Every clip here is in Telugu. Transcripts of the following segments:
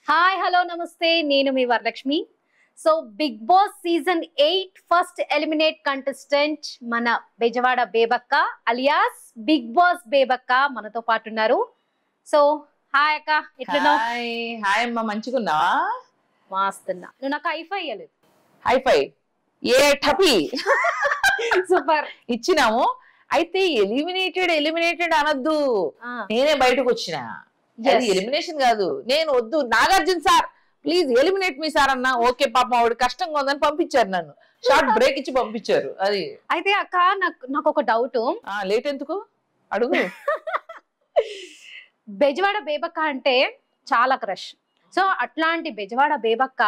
హాయ్ హలో నమస్తే నేను మీ Varalakshmi. So Big Boss season 8 first eliminate contestant మన Bezawada Bebakka alias Big Boss Bebakka మనతో పాటు ఉన్నారు. సో హాయ్ అక్క, ఎట్లున్నావు? హాయ్ అమ్మ, మంచిగున్నావా? మాస్తున్నా. నువ్వు నాకు హైఫై ఇయ్యలేదు. హైఫై ఏ టపి సూపర్ ఇచ్చినాము. అయితే ఎలిమినేటెడ్ అనొద్దు, నేనే బయటకు వచ్చిన. అది ఎలిమినేషన్ కాదు. నేను వద్దు Nagarjuna sir please eliminate me sir అన్న. ఓకే పాపం ఆవిడ కష్టంగా ఉందని పంపించారు, నన్ను షార్ట్ బ్రేక్ ఇచ్చి పంపించారు. అది అయితే అక్క నాకు ఒక డౌట్. లేట్ ఎందుకు అడుగు. బెజవాడ బేబక్క అంటే చాలా క్రష్. సో అట్లాంటి బెజవాడ బేబక్క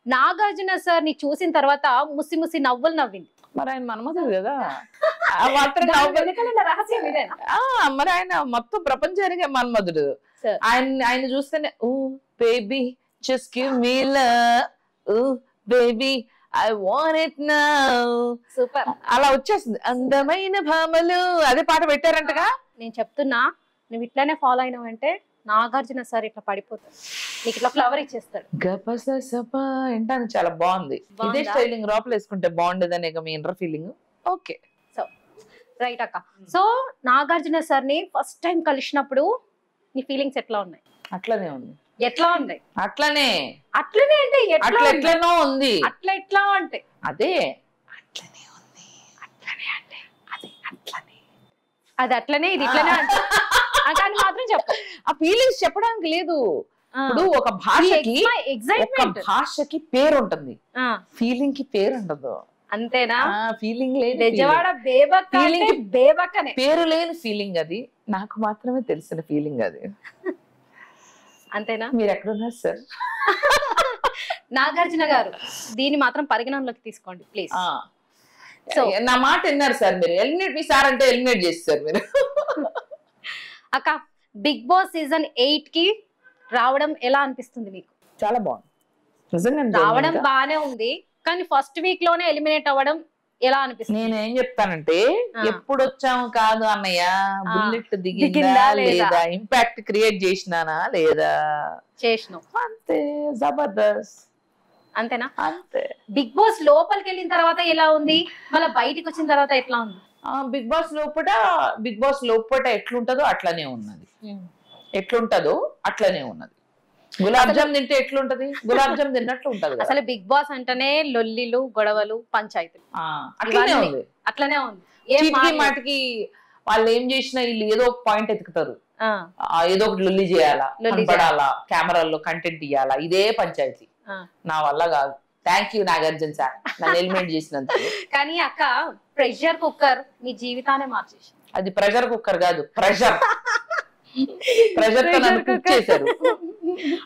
నాగార్జున సార్ ని చూసిన తర్వాత ముసి ముసి నవ్వులు నవ్వింది. మరి ఆయన మన్మధుడు కదా, రహస్యం ఇదేనా? మరి ఆయన మొత్తం ప్రపంచానికే మన్మధుడు. ఆయన చూస్తేనే oh baby just give me love, oh baby I want it now, super అలా వచ్చేస్తుంది. అందమైన భామలు అదే పాట పెట్టారంటగా. నేను చెప్తున్నా, నువ్వు ఇట్లానే ఫాలో అయినావంటే నాగార్జున సార్ ఇట్లా పడిపోతాడు, నీకు ఇట్లా ఫ్లవర్ ఇచ్చేస్తాడు. వింటాను, చాలా బాగుంది. ఇదే స్టైలింగ్ లోపల వేసుకుంటే బాగుండేదని మీ inner feeling. Okay so right అక్క. సో నాగార్జున సార్ ని ఫస్ట్ టైం కలిసినప్పుడు నీ ఫీలింగ్స్ ఎట్లా ఉన్నాయి? అట్లనే ఉంది. ఎట్లా ఉన్నాయి? అట్లనే అంటే ఎట్లనో ఉంది. ఎట్లా అంటే అదే అట్లనే ఉంది. అట్లనే అంటే అది అట్లనే ఇది ఇట్లనే అంటే కానీ మాత్రం చెప్ప. ఆ ఫీలింగ్స్ చెప్పడానికి లేదు. ఇప్పుడు ఒక భాషకి పేరు ఉంటుంది, ఫీలింగ్ కి పేరు ఉండదు. అంతేనా? ఫీలింగ్ లేదు. బెజవాడ బేబక్కనే పేరు లేని ఫీలింగ్ అది, నాకు మాత్రమే తెలిసిన ఫీలింగ్ అది. అంతేనా? మీరు ఎక్కడున్నారు సార్? నాగార్జున గారు దీన్ని మాత్రం పరిగణనలోకి తీసుకోండి ప్లీజ్. సో నా మాట విన్నారు సార్ మీరు. ఎలిమినేట్ మీ సార్ అంటే ఎలిమినేట్ చేస్తారు మీరు. అక్క బిగ్ బాస్ సీజన్ 8 కి రావడం ఎలా అనిపిస్తుంది మీకు? చాలా బాగుంది. రావడం బానే ఉంది, కానీ ఫస్ట్ వీక్ లోనే ఎలిమినేట్ అవ్వడం ఎలా అనిపిస్తుంది? నేనేం చెప్తానంటే, ఎప్పుడు వచ్చాము కాదు అన్నయ్య, బుల్లెట్ దిగిందా లేదా, ఇంపాక్ట్ క్రియేట్ చేసినానా లేదా, చేసినావు అంతే. జబర్దస్త్. అంతేనా? అంతే. బిగ్ బాస్ లోపలికి వెళ్ళిన తర్వాత ఎలా ఉంది, మళ్ళీ బయటికి వచ్చిన తర్వాత ఎట్లా ఉంది? బిగ్ బాస్ లోపట ఎట్లుంటదో అట్లనే ఉన్నది. ఎట్లుంటదో అట్లనే ఉన్నది. గులాబ్ జామ్ తింటే ఎట్లుంటది, గులాబ్ జామ్ తిన్నట్లు ఉంటది. అసలు బిగ్ బాస్ అంటేనే లొల్లిలు, గొడవలు, పంచాయతీలు. అట్లనే ఉంది. మాటికి వాళ్ళు ఏం చేసినా వీళ్ళు ఏదో ఒక పాయింట్ ఎత్తుకుతారు, ఏదో ఒకటి లొల్లి చేయాలా, పడాలా, కెమెరాల్లో కంటెంట్ ఇయ్యాలా, ఇదే పంచాయతీ. నా వల్ల కాదు. థ్యాంక్ యూ నాగార్జున సార్, నన్ను ఎలిమినేట్ చేసినందుకు. కానీ అక్క ప్రెషర్ కుక్కర్ నీ జీవితాన్ని మార్చేసి. అది ప్రెషర్ కుక్కర్ కాదు, ప్రెషర్ తో నన్ను కుక్ చేశారు.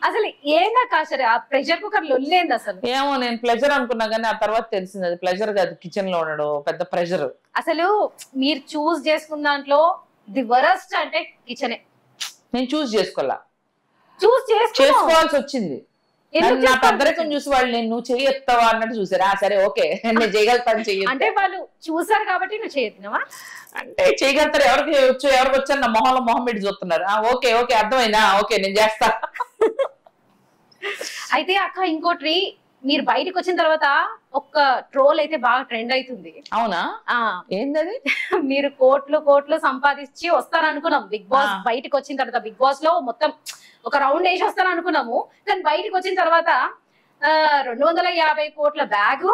అసలు ఏందక్క అసలు ఆ ప్రెషర్ కుక్కర్ లొల్లేంది అసలు? ఏమో, నేను ప్లెజర్ అనుకున్నా కానీ ఆ తర్వాత తెలిసింది అది ప్లెజర్ కాదు, కిచెన్ లో ఉండడం పెద్ద ప్రెషర్. అసలు మీరు చూస్ చేసుకున్న దాంట్లో ది వరస్ట్ అంటే కిచెనే. నేను చూస్ చేసుకోవాల్సి వచ్చింది. నా పెద్దరికం చూసి వాళ్ళు నేను నువ్వు చేయెత్తావా అన్నట్టు చూసారు. సరే ఓకే, నేను చేయగలుగుతాను. అంటే వాళ్ళు చూసారు కాబట్టి నువ్వు చేయెత్తినావా? అంటే చేయగలుగుతారు, ఎవరికి వచ్చారు నా మొహం పెట్టి చూస్తున్నారు. ఓకే ఓకే అర్థమైందా, ఓకే నేను చేస్తా. అయితే అక్క ఇంకోటి, మీరు బయటకు వచ్చిన తర్వాత ఒక ట్రోల్ అయితే బాగా ట్రెండ్ అవుతుంది. అవునా? ఏంటది? మీరు కోట్లు సంపాదించి వస్తారనుకున్నాం బిగ్ బాస్ బయటకు వచ్చిన తర్వాత. బిగ్ బాస్ లో మొత్తం ఒక రౌండ్ వేసి వస్తాను అనుకున్నాము, కానీ బయటకు వచ్చిన తర్వాత 250 కోట్ల బ్యాగ్,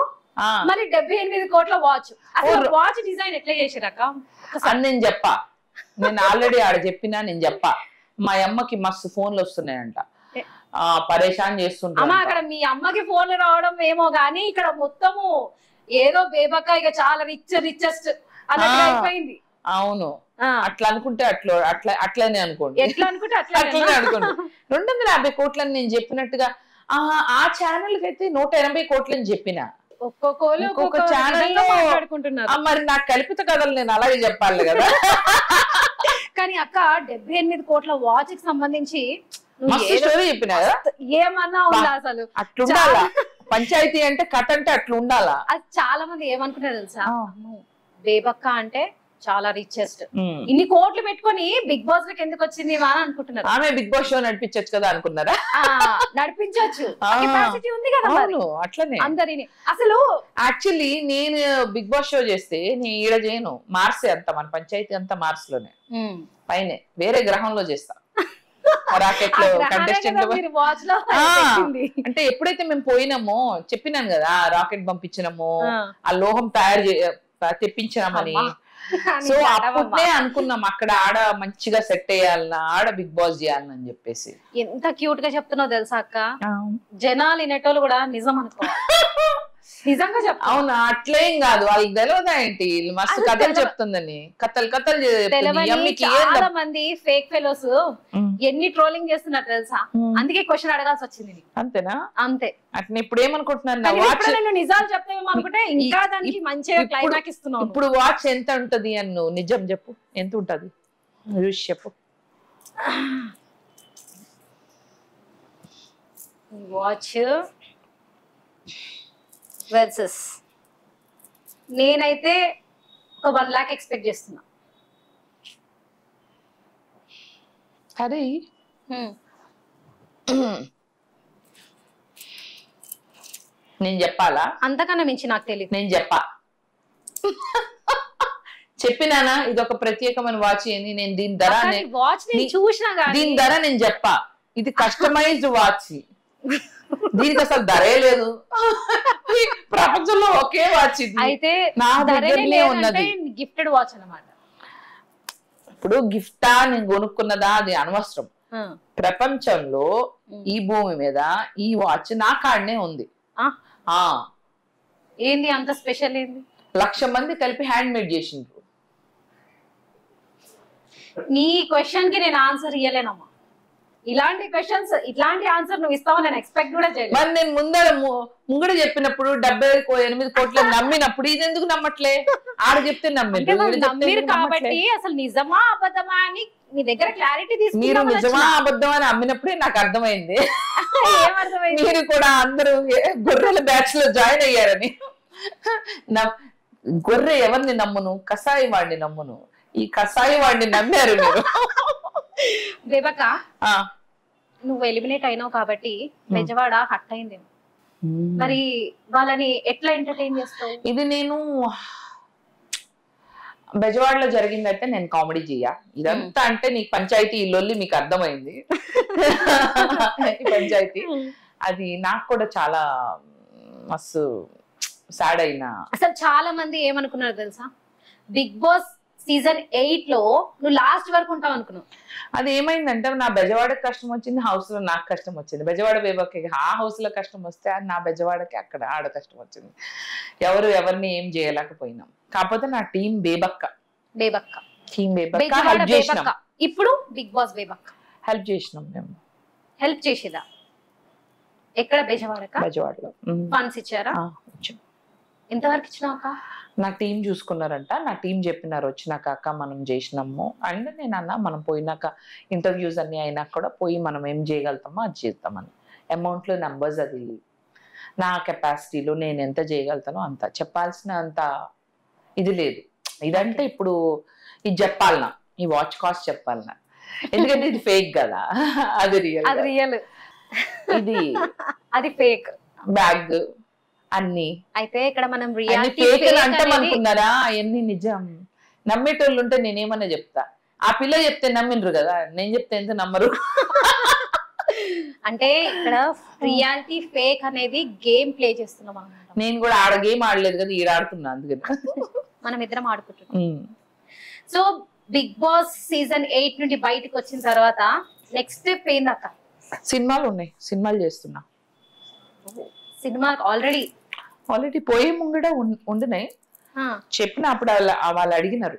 మరి 78 కోట్ల వాచ్. అసలు వాచ్ డిజైన్ ఎట్లా చేసారక్క? నేను చెప్పా, నేను ఆల్రెడీ ఆడ చెప్పినా. నేను చెప్పా, మా అమ్మకి మస్తు ఫోన్లు వస్తున్నాయంట, పరేషాన్ చేస్తుంటా. అక్కడ మీ అమ్మకి ఫోన్లు రావడం ఏమో గానీ, ఇక్కడ మొత్తము ఏదో బేబక్క ఇక చాలా రిచెస్ట్ అన్నట్టు అయిపోయింది. అవును, అట్లా అనుకుంటే అట్లనే అనుకోండి. ఎట్లా అనుకుంటే అట్లనే అనుకోండి. 250 కోట్లని నేను చెప్పినట్టుగా ఆ ఛానల్ కి అయితే 180 కోట్లని చెప్పిన. ఒక్కొక్క ఛానల్ మరి నాకు కల్పిత కథలు నేను అలాగే చెప్పాలి కదా. కానీ అక్క 78 కోట్ల వాచ్ కి సంబంధించి స్టోరీ చెప్పిన కదా, ఏమన్నా ఉందా అసలు? అట్లుండాలా పంచాయతీ అంటే, కట్ అంటే అట్లా ఉండాలా. అది చాలా మంది ఏమనుకుంటారు తెలుసా, బేబక్క అంటే చాలా రిచెస్ట్. ఇన్ని కోట్లు పెట్టుకొని బిగ్ బాస్ లోకి ఎందుకు వచ్చింది అని అనుకుంటున్నారు. ఆమె బిగ్ బాస్ షో నడిపించచ్చు కదా అనుకున్నారా? నడిపించవచ్చు, కెపాసిటీ ఉంది కదా అట్లనే అందరిని. అసలు యాక్చువల్లీ నేను బిగ్ బాస్ షో చేస్తే నేను ఈడ చేయను, మార్సే అంతా, మన పంచాయతీ అంతా మార్స్ లోనే, పైనే వేరే గ్రహంలో చేస్తా. రాకెట్ లో కంటెస్టెంట్ అంటే ఎప్పుడైతే మేము పోయినామో చెప్పినాను కదా, రాకెట్ పంపించినాము, ఆ లోహం తెప్పించినామని. సో అప్పుడే అనుకున్నాం అక్కడ ఆడ మంచిగా సెట్ అయ్యాలన్నా, ఆడ బిగ్ బాస్ చేయాలని చెప్పేసి. ఎంత క్యూట్ గా చెప్తున్నావు తెలుసా అక్క, జనాలు వినేటోళ్ళు కూడా నిజం అనుకోవాలి. నిజంగా చెప్తా. అవునా? అట్లేం కాదు, వాళ్ళకి తెలియదా ఏంటి మస్తు కథలు చెప్తుందని, కథలు చాలా మంది ఫేక్ ఫెలోస్ ఎన్ని ట్రోలింగ్ చేస్తున్నారు తెలుసా, అందుకే క్వశ్చన్ అడగాల్సి వచ్చింది. అంతేనా? అంతే. అట్లా ఇప్పుడు ఏమనుకుంటున్నాను, నేను నిజాలు చెప్తామేమో అనుకుంటే ఇంకా దానికి మంచిగా క్లైమాక్స్ ఇస్తున్నావు. ఇప్పుడు వాచ్ ఎంత ఉంటది అన్ను, నిజం చెప్పు, ఎంత ఉంటది చూసి చెప్పు. వాచ్ వర్సెస్ నేనైతే ఒక 1 lakh ఎక్స్పెక్ట్ చేస్తున్నా. అరే నేను చెప్పాలా? అంతకన్నా మించి నాకు తెలియదు. నేను చెప్పినానా ఇది ఒక ప్రత్యేకమైన వాచ్ అని. నేను దీని ధర చూసినా దీని ధర నేను చెప్పా, ఇది కస్టమైజ్డ్ వాచ్, దీనికి అసలు ధరే లేదు ప్రపంచంలో, ఒకే వాచ్ ఇది. అయితే నా దగ్గరనే ఉన్నది, గిఫ్టెడ్ వాచ్ అన్నమాట. ఇప్పుడు గిఫ్టా నేను కొనుక్కున్నదా అది అనవసరం. ప్రపంచంలో ఈ భూమి మీద ఈ వాచ్ నా కాడనే ఉంది. ఏంది అంత స్పెషల్? ఏంది? 1,00,000 మంది కలిపి హ్యాండ్ మేడ్ చేసిండ్రు. నీ క్వశ్చన్ కి నేను ఆన్సర్ ఇయ్యలేనమ్మా. ఇలాంటి క్వశ్చన్స్, ఇట్లాంటి ఆన్సర్ నువ్వు ఇస్తావని నేను ఎక్స్పెక్ట్ కూడా చేయలేదు. మరి నేను ముంగడ చెప్పినప్పుడు 78 కోట్లు నమ్మినప్పుడు ఇది ఎందుకు నమ్మట్లే? ఆడ చెప్తే నమ్మిరు కాబట్టి అసలు నిజమా అబద్ధమా అని మీ దగ్గర క్లారిటీ తీసుకుని, మీరు నిజమా అబద్ధం అని అమ్మినప్పుడే నాకు అర్థమైంది. ఏమర్థమైంది? మీరు కూడా అందరూ గొర్రెల బ్యాచ్ లో జాయిన్ అయ్యారని. గొర్రె ఎవరిని నమ్మును? కసాయి వాడిని నమ్మును. ఈ కసాయి వాడిని నమ్మారు మీరు. బేబక్క, నువ్వు ఎలిమినేట్ అయినావు కాబట్టి బెజవాడ హట్ అయింది. మరి వాళ్ళని ఎట్లా ఎంటర్టైన్ చేస్తావు? ఇది నేను బెజవాడలో జరిగిందంటే నేను కామెడీ చెయ్యా. ఇదంతా అంటే నీకు పంచాయతీ ఇల్లొల్లి మీకు అర్థమైంది. పంచాయతీ అది నాకు కూడా చాలా మస్తు సాడ్ అయినా. అసలు చాలా మంది ఏమనుకున్నారు తెలుసా, బిగ్ బాస్ సీజన్ 8 లో నువ్వు లాస్ట్ వరకు ఉంటావు అనుకున్నావు. అది ఏమైందంటే నా బెజవాడకి కష్టం వచ్చింది, హౌస్ లో నాకు కష్టం వచ్చింది. బెజవాడ బేబక్కి ఆ హౌస్ లో కష్టం వస్తే నా బెజవాడకి అక్కడ ఆడ కష్టం వచ్చింది. ఎవరిని ఏం చేయలేకపోయినాం. కాకపోతే నా టీం బేబక్క టీం బేబక్క హెల్ప్ చేసినాం. ఇప్పుడు బిగ్ బాస్ బేబక్క హెల్ప్ చేసినాం. మేము హెల్ప్ చేసేదా? ఎక్కడ? బెజవాడలో ఫండ్స్ ఇచ్చారా? ఎంతవరకు ఇచ్చినాక? నా టీం చూసుకున్నారంట. నా టీం చెప్పినారు వచ్చినాక, అక్క మనం చేసినాము అండ్ నేను అన్నా మనం పోయినాక ఇంటర్వ్యూస్ అన్ని అయినాక కూడా పోయి మనం ఏం చేయగలుగుతామో అది చేద్దామని. అమౌంట్ లో నంబర్స్ అది నా కెపాసిటీలో నేను ఎంత చేయగలుగుతానో అంత చెప్పాల్సిన అంత ఇది లేదు. ఇదంటే ఇప్పుడు ఇది చెప్పాలనా, ఈ వాచ్ కాస్ట్ చెప్పాలనా, ఎందుకంటే ఇది ఫేక్ కదా, అది రియల్, ఇది అది ఫేక్ బ్యాగ్ అన్ని. అయితే ఇక్కడ మనం అనుకున్నారా అవన్నీ నిజం. నమ్మేటోళ్ళు ఉంటే నేనేమన్నా చెప్తా. ఆ పిల్ల చెప్తే నమ్మిండ్రు కదా, నేను చెప్తే ఎంత నమ్మరు. అంటే ఇక్కడ రియాలిటీ ఫేక్ అనేది గేమ్ ప్లే చేస్తున్నాం అన్నమాట. నేను కూడా ఆడ గేమ్ ఆడలేదు కదా, ఈడ ఆడుతున్నా, అందుకని మనం ఇద్దరం ఆడుకుంటున్నాం. సో బిగ్ బాస్ సీజన్ 8 నుండి బయటకు వచ్చిన తర్వాత నెక్స్ట్ స్టెప్ ఏందక్క? సినిమాలు ఉన్నాయి, సినిమాలు చేస్తున్నా. సినిమా ఆల్రెడీ పోయే ముంగడ ఉండినాయి చెప్పిన. అప్పుడు వాళ్ళు అడిగినారు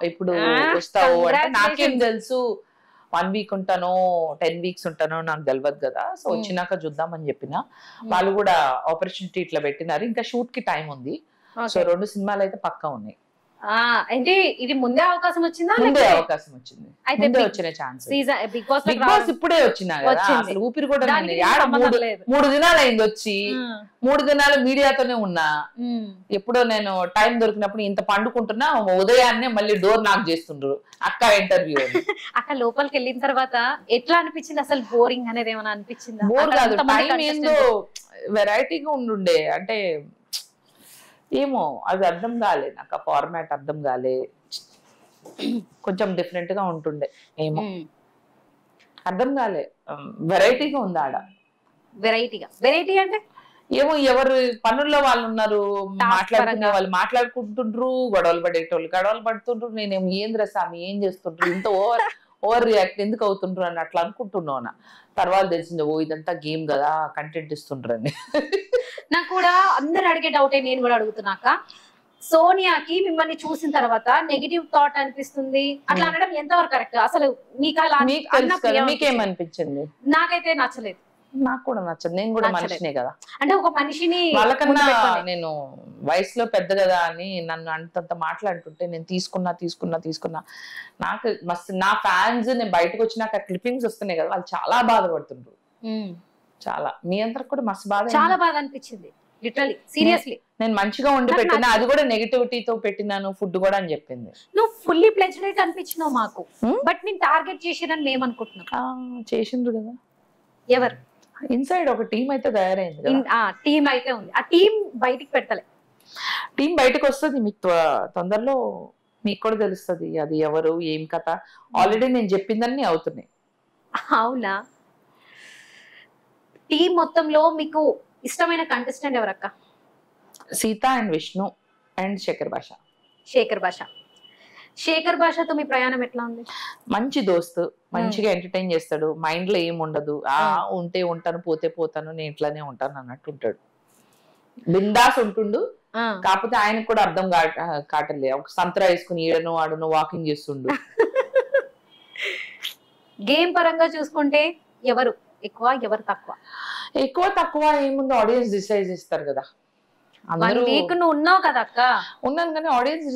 ఇప్పుడు వస్తావు అంటే నాకేం తెలుసు, 1 వీక్ ఉంటానో 10 వీక్స్ ఉంటానో నాకు తెలియదు కదా, సో వచ్చినాక చూద్దామని చెప్పిన. వాళ్ళు కూడా ఆపర్చునిటీ ఇట్లా పెట్టినారు. ఇంకా షూట్ కి టైం ఉంది. సో 2 సినిమాలు అయితే పక్కా ఉన్నాయి. అంటే ఇది ముందే అవకాశం వచ్చిందా? ముందే అవకాశం వచ్చింది, అయితే ముందే వచ్చిన ఛాన్స్. బిగ్ బాస్ బిగ్ బాస్ ఇప్పుడే వచ్చినా కదా, అసలు ఊపిరి కూడా 3 దినాలు అయింది వచ్చి. 3 దినాలు మీడియాతోనే ఉన్నా. ఎప్పుడో నేను టైం దొరికినప్పుడు ఇంత పండుకుంటున్నా, ఉదయాన్నే మళ్ళీ డోర్ నాక్ చేస్తుండ్రు అక్క ఇంటర్వ్యూ. అక్క లోపలికి వెళ్ళిన తర్వాత ఎట్లా అనిపించింది? అసలు బోరింగ్ అనేది ఏమైనా అనిపించిందా? బోర్ కాదు, టైం ఏందో వెరైటీగా ఉండుండే. అంటే ఏమో అది అర్థం కాలే నాకు, ఆ ఫార్మాట్ అర్థం కాలే, కొంచెం డిఫరెంట్ గా ఉంటుండే. ఏమో అర్థం కాలే, వెరైటీగా ఉంది ఆడ. వెరైటీ అంటే ఏమో ఎవరు పనుల్లో వాళ్ళు ఉన్నారు, మాట్లాడుకునే వాళ్ళు మాట్లాడుకుంటుండ్రు, గొడవలు పడుతుండ్రు. నేనేమో ఏంద్ర స్వామి ఏం చేస్తుండ్రు, ఇంత ఓవర్ రియాక్ట్ ఎందుకు అవుతుండ్రు అని అట్లా అనుకుంటున్నాను. తర్వాత తెలిసింది ఓ ఇదంతా గేమ్ కదా, కంటెంట్ ఇస్తుండ్రు అని. నాకు కూడా అందరు అడిగే డౌటే, నేను కూడా అడుగుతున్నాక. సోనియాకి మిమ్మల్ని చూసిన తర్వాత నెగిటివ్ థాట్ అనిపిస్తుంది అట్లా అనడం ఎంతవరకు కరెక్ట్? అసలు మీకేమనిపించింది? నాకైతే నచ్చలేదు. నాకు కూడా నచ్చదు, నేను కూడా మనిషినే కదా. అంటే ఒక మనిషిని వాళ్ళకన్నా నేను వయసులో పెద్ద కదా అని నన్ను అంతంత మాట్లాడుతుంటే నేను తీసుకున్నా. నాకు మస్తు నా ఫ్యాన్స్, నేను బయటకు వచ్చినాక క్లిప్పింగ్స్ వస్తున్నాయి కదా, వాళ్ళు చాలా బాధపడుతుండ్రు. చాలా మీ అందరికి కూడా మస్తు చాలా బాధ అనిపించింది. లిటరలీ సీరియస్లీ నేను మంచిగా వండి పెట్టినా, అది కూడా నెగిటివిటీతో పెట్టినాను ఫుడ్ కూడా అని చెప్పింది. నువ్వు ఫుల్లీ ప్లెజ్డ్ అనిపించినావు మాకు, బట్ నేను టార్గెట్ చేసిరని మేము అనుకుంటున్నాం. చేసిండ్రు కదా. ఎవరు? ఇన్సైడ్ ఒక టీం అయితే తయారైంది, టీం అయితే ఉంది. ఆ టీం బయటికి పెట్టలే. టీం బయటకు వస్తుంది మీకు తొందరలో, మీకు కూడా తెలుస్తుంది అది ఎవరు ఏం కథ. ఆల్రెడీ నేను చెప్పిందన్నీ అవుతున్నాయి. అవునా? టీం మొత్తంలో మీకు ఇష్టమైన కంటెస్టెంట్ ఎవరక్క? సీత అండ్ విష్ణు అండ్ శేఖర్ భాషతో మీ ప్రయాణం ఎట్లా ఉంది? మంచి దోస్తు, మంచిగా ఎంటర్టైన్ చేస్తాడు, మైండ్ లో ఏం ఉండదు. ఉంటే ఉంటాను, పోతే పోతాను, నేను ఇట్లానే ఉంటాను అన్నట్టు ఉంటాడు. బిందాస్ ఉంటుండు. కాకపోతే ఆయనకు కూడా అర్థం కావట్లే, ఒక సంతరా వేసుకుని ఈడను ఆడను వాకింగ్ చేస్తుండు. గేమ్ పరంగా చూసుకుంటే ఎవరు ఎక్కువ ఎవరు తక్కువ? ఎక్కువ తక్కువ ఏముంది, ఆడియన్స్ డిసైడ్ చేస్తారు కదా. నువ్వు ఉన్నావు కదా అక్క? ఉన్నాను కానీ ఆడియన్స్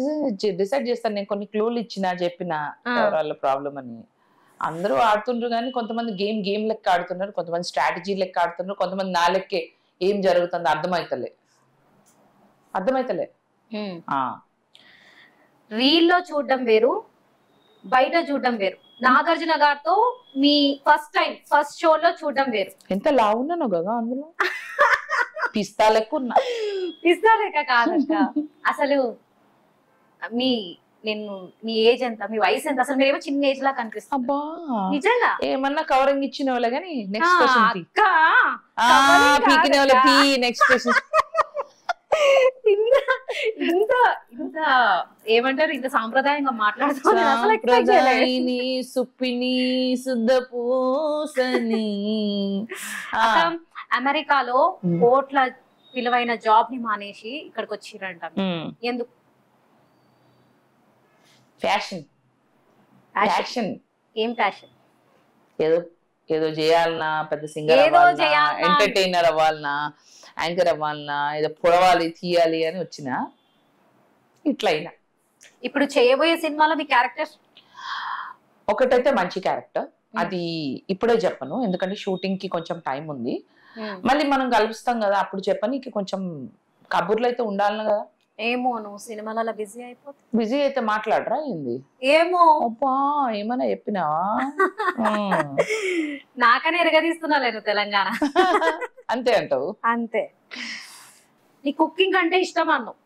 డిసైడ్ చేస్తారు. నేను కొన్ని క్లూలు చెప్పిన వాళ్ళ ప్రాబ్లం అని. అందరూ ఆడుతుండ్రు కానీ కొంతమంది గేమ్ లెక్క ఆడుతున్నారు, కొంతమంది స్ట్రాటజీ లెక్క ఆడుతున్నారు, కొంతమంది నా లెక్కే ఏం జరుగుతుందో అర్థమైతలే. రీల్లో చూడడం వేరు, బయట చూడడం వేరు. నాగార్జున గారితో మీ ఫస్ట్ షోలో చూడడం వేరు. ఎంత లావున్నాను కదా అందులో, పిస్తా లెక్క కాదక్క. అసలు మీ ఏజ్ ఎంత, మీ వయసు ఎంత? అసలు మీరేమో చిన్న ఏజ్ లా కనిపిస్తుంది. అబ్బా నిజంగా ఏమన్నా కవరింగ్ ఇచ్చిన వాళ్ళ కానీ నెక్స్ట్ ఇంత ఏమంటారు, ఇంత సాంప్రదాయంగా మాట్లాడుతున్నారు. అమెరికాలో కోట్ల విలువైన జాబ్ ని మానేసి ఇక్కడికి వచ్చిరంట. ఎందుకు? ఫ్యాషన్. ఏం ఫ్యాషన్? ఏదో చేయాలన్నా, పెద్ద సింగర్ అవ్వాలన్నా, ఎంటర్టైనర్ అవ్వాలన్నా, యాంకర్ అవ్వాలన్నా, ఏదో పొడవాలి తీయాలి అని వచ్చిన ఇట్లయినా. ఇప్పుడు చేయబోయే సినిమాలో మీ క్యారెక్టర్ ఒకటైతే మంచి క్యారెక్టర్, అది ఇప్పుడే చెప్పను ఎందుకంటే షూటింగ్ కి కొంచెం టైం ఉంది. మళ్ళీ మనం కలుస్తాం కదా, అప్పుడు చెప్పనీకి కొంచెం కబుర్లు అయితే ఉండాలి కదా. ఏమో నువ్వు సినిమాలలో బిజీ అయితే మాట్లాడరా ఏంది? ఏమో అబ్బా ఏమన్నా చెప్పినావా? నాకనే ఎరగదీస్తున్నా లేదు తెలంగాణ. అంతే అంటావు? అంతే. నీ కుకింగ్ అంటే ఇష్టం అన్నావు.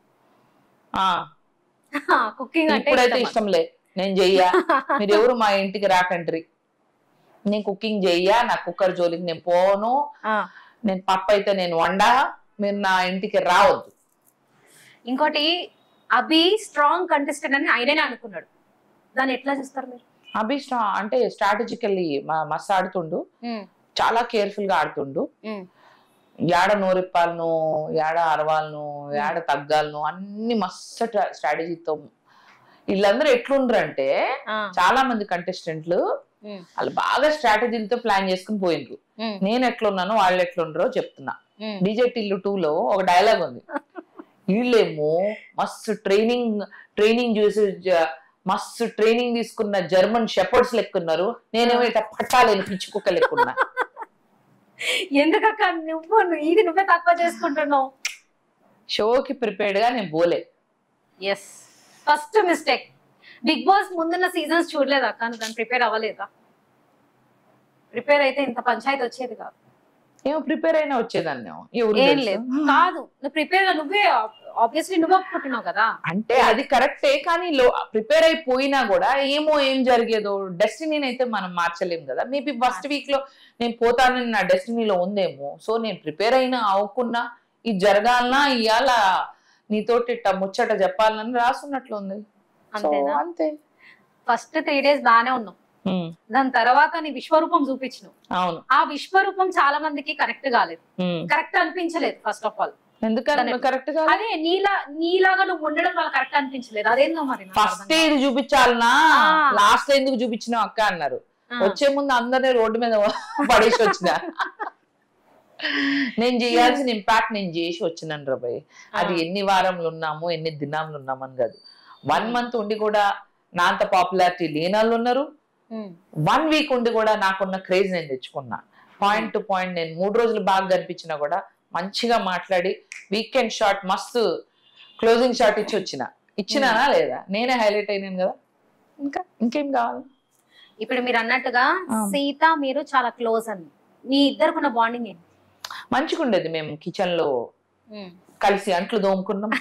కుకింగ్ అంటే ఇప్పుడైతే ఇష్టం లే, నేను చెయ్యా. మీరు ఎవరు మా ఇంటికి రాకంట్రీ, నేను కుకింగ్ చెయ్యా, నా కుక్కర్ జోలికి నేను పోను, నేను పప్పు అయితే నేను వండా, మీరు నా ఇంటికి రావద్దు. ఇంకోటి, అభి స్ట్రాంగ్ కంటెస్టెంట్ అని ఆయననే అనుకున్నాడు, దాన్ని ఎట్లా చూస్తారు మీరు? అభి అంటే స్ట్రాటజికల్లీ మస్తు ఆడుతుండు, చాలా కేర్ఫుల్ గా ఆడుతుండు. ఏడ నోరిప్పాలను, ఏడ అరవాలను, ఏడ తగ్గాలను అన్ని మస్తు స్ట్రాటజీతో. వీళ్ళందరూ ఎట్లుండ్రు అంటే చాలా మంది కంటెస్టెంట్లు వాళ్ళు బాగా స్ట్రాటజీలతో ప్లాన్ చేసుకుని పోయిండ్రు. నేను ఎట్లున్నాను వాళ్ళు ఎట్లుండ్రో చెప్తున్నా. డీజే టిల్లు 2లో ఒక డైలాగ్ ఉంది, వీళ్ళేమో మస్తు ట్రైనింగ్ చూసి మస్తు ట్రైనింగ్ తీసుకున్న జర్మన్ షెపర్డ్స్ లెక్కున్నారు, నేనేమో ఇట్లా పట్టాలేని పిచ్చి కుక్క లెక్కున్నా. ఎందుకక్క ఇది నువ్వే తక్కువ చేసుకుంటున్నావు? షోకి ప్రిపేర్డ్ గా నేను పోలే. Yes, first mistake. Bigg Boss ముందున్న సీజన్స్ చూడలేదు అక్క, నువ్వు దాన్ని ప్రిపేర్ అవ్వలేదా? ప్రిపేర్ అయితే ఇంత పంచాయతీ వచ్చేది కాదు. ఏమో ప్రిపేర్ అయినా వచ్చేదాన్ని. ఏం లేదు కాదు, నువ్వు ప్రిపేర్ గా నువ్వే ఆబ్వియస్లీ నువ్వు ఒప్పుకుంటున్నావు కదా. అంటే అది కరెక్టే, కానీ ప్రిపేర్ అయిపోయినా కూడా ఏం జరిగేదో డెస్టినీని అయితే మనం మార్చలేం కదా. మేబీ ఫస్ట్ వీక్ లో నేను పోతానని నా డెస్టినీలో ఉందేమో. సో నేను ప్రిపేర్ అయినా అవ్వకున్నా ఇది జరగాలన్నా ఇవాళ నీతోటి ముచ్చట చెప్పాలని రాసున్నట్లు ఉంది. అంతేనా? అంతే. ఫస్ట్ 3 days బానే ఉన్నావు, దాని తర్వాత నీ విశ్వరూపం చూపించినావు. అవును, ఆ విశ్వరూపం చాలా మందికి కరెక్ట్ కాలేదు, కరెక్ట్ అనిపించలేదు. ఫస్ట్ ఆఫ్ ఆల్ ఎందుకని కరెక్ట్ గా అదే నీలాగా నువ్వు ఉండడం వాళ్ళకి కరెక్ట్ అనిపించలేదు. అదేందో మరి. ఫస్ట్ ఇది చూపించాలనా, లాస్ట్ ఎందుకు చూపించినావు అక్క అన్నారు. వచ్చే ముందు అందరినీ రోడ్డు మీద పడేసి వచ్చిన. నేను చేయాల్సిన ఇంపాక్ట్ నేను చేసి వచ్చినాను రాబాయ్. అది ఎన్ని వారంలో ఉన్నాము ఎన్ని దినాలు ఉన్నామని కాదు. 1 month ఉండి కూడా నా అంత పాపులారిటీ లేని వాళ్ళు ఉన్నారు. 1 week ఉండి కూడా నాకున్న క్రేజ్ నేను తెచ్చుకున్నా. పాయింట్ టు పాయింట్ నేను 3 రోజులు బాగా కనిపించినా కూడా మంచిగా మాట్లాడి వీకెండ్ షాట్ మస్తు క్లోజింగ్ షాట్ ఇచ్చినానా లేదా? నేనే హైలైట్ అయినాను కదా. ఇంకేం కావాలి? ఇప్పుడు మీరు అన్నట్టుగా సీత మీరు చాలా క్లోజ్ అని, మీ ఇద్దరుకున్న బాండింగ్ ఏంటి? మంచిగా ఉండేది. మేము కిచెన్ లో కలిసి అంట్లు దోముకున్నాం,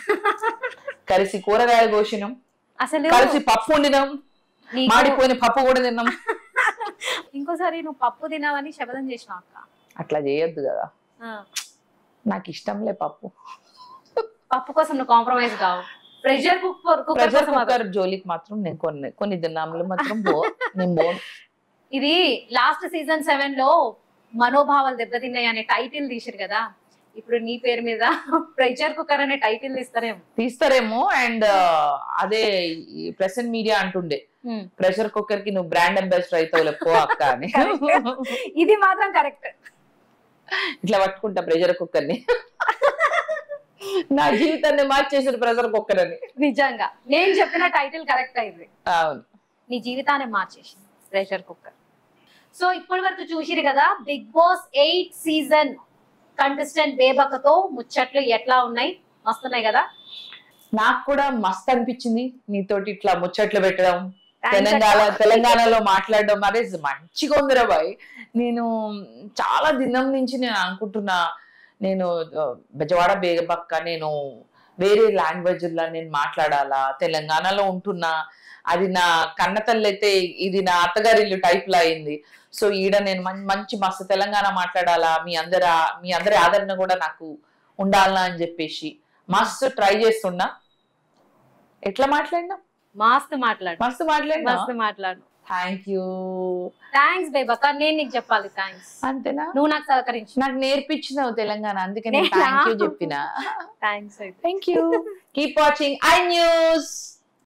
కలిసి కూరగాయలు కోసినాం, అసలు కలిసి పప్పు వండినాం, మాడిపోయిన పప్పు కూడా తిన్నాం. ఇంకోసారి నువ్వు పప్పు తినావని శపథం చేసినావు అక్క. అట్లా చేయొద్దు కదా, నాకు ఇష్టంలే పప్పు. పప్పు కోసం నువ్వు కాంప్రమైజ్ కావు. ప్రెషర్ కుక్కర్ జోలికి మాత్రం నేను కొన్ని దినాలు మాత్రం నేను పోను. ఇది లాస్ట్ సీజన్ 7 లో మనోభావాలు దెబ్బతిన్నాయి అనే టైటిల్ తీసారు కదా, ఇప్పుడు నీ పేరు మీద ప్రెషర్ కుక్కర్ అనే టైటిల్ తీస్తారేమో. అండ్ అదే ప్రెసెంట్ మీడియా అంటుండే ప్రెషర్ కుక్కర్ కి నువ్వు బ్రాండ్ అంబాసిడర్ అవుతావు లేపో అక్క అని. ఇది మాత్రం కరెక్ట్. ఇట్లా పట్టుకుంటా ప్రెషర్ కుక్కర్ ని. నా జీవితాన్ని మార్చేసిన ప్రెషర్ కుక్కర్ అని. నిజంగా నేను చెప్పిన టైటిల్ కరెక్ట్ అయింది. అవును, నీ జీవితాన్ని మార్చేసింది ప్రెషర్ కుక్కర్. సో ఇప్పటి వరకు చూసిరు కదా బిగ్ బాస్ 8 season కంటెస్టెంట్ బేబక్కతో ముచ్చట్లు ఎట్లా ఉన్నాయి? మస్తున్నాయి కదా. నాకు కూడా మస్తు అనిపించింది నీతోటి ఇట్లా ముచ్చట్లు పెట్టడం, తెలంగాణలో మాట్లాడడం. అదే మంచిగా ఉందిరా బాయ్. నేను చాలా దినం నుంచి నేను అనుకుంటున్నా, నేను బెజవాడ బేబక్క, నేను వేరే లాంగ్వేజ్ లా నేను మాట్లాడాలా, తెలంగాణలో ఉంటున్నా, అది నా కన్న తల్లి అయితే ఇది నా అత్తగారి ఇల్లు టైప్ లా అయింది. సో ఈడ నేను మంచి మస్తు తెలంగాణ మాట్లాడాలా, మీ అందరి ఆదరణ కూడా నాకు ఉండాలా అని చెప్పేసి మస్తు ట్రై చేస్తున్నా. ఎట్లా మాట్లాడినా? మస్తు మాట్లాడు. Thank you. థ్యాంక్స్ బేబక్క. నేను నీకు చెప్పాలి థ్యాంక్స్. అంతేనా? నువ్వు నాకు సహకరించి నాకు నేర్పించినావు తెలంగాణ, అందుకని థ్యాంక్ యూ చెప్పిన. Thanks. Thank you. Keep watching I news.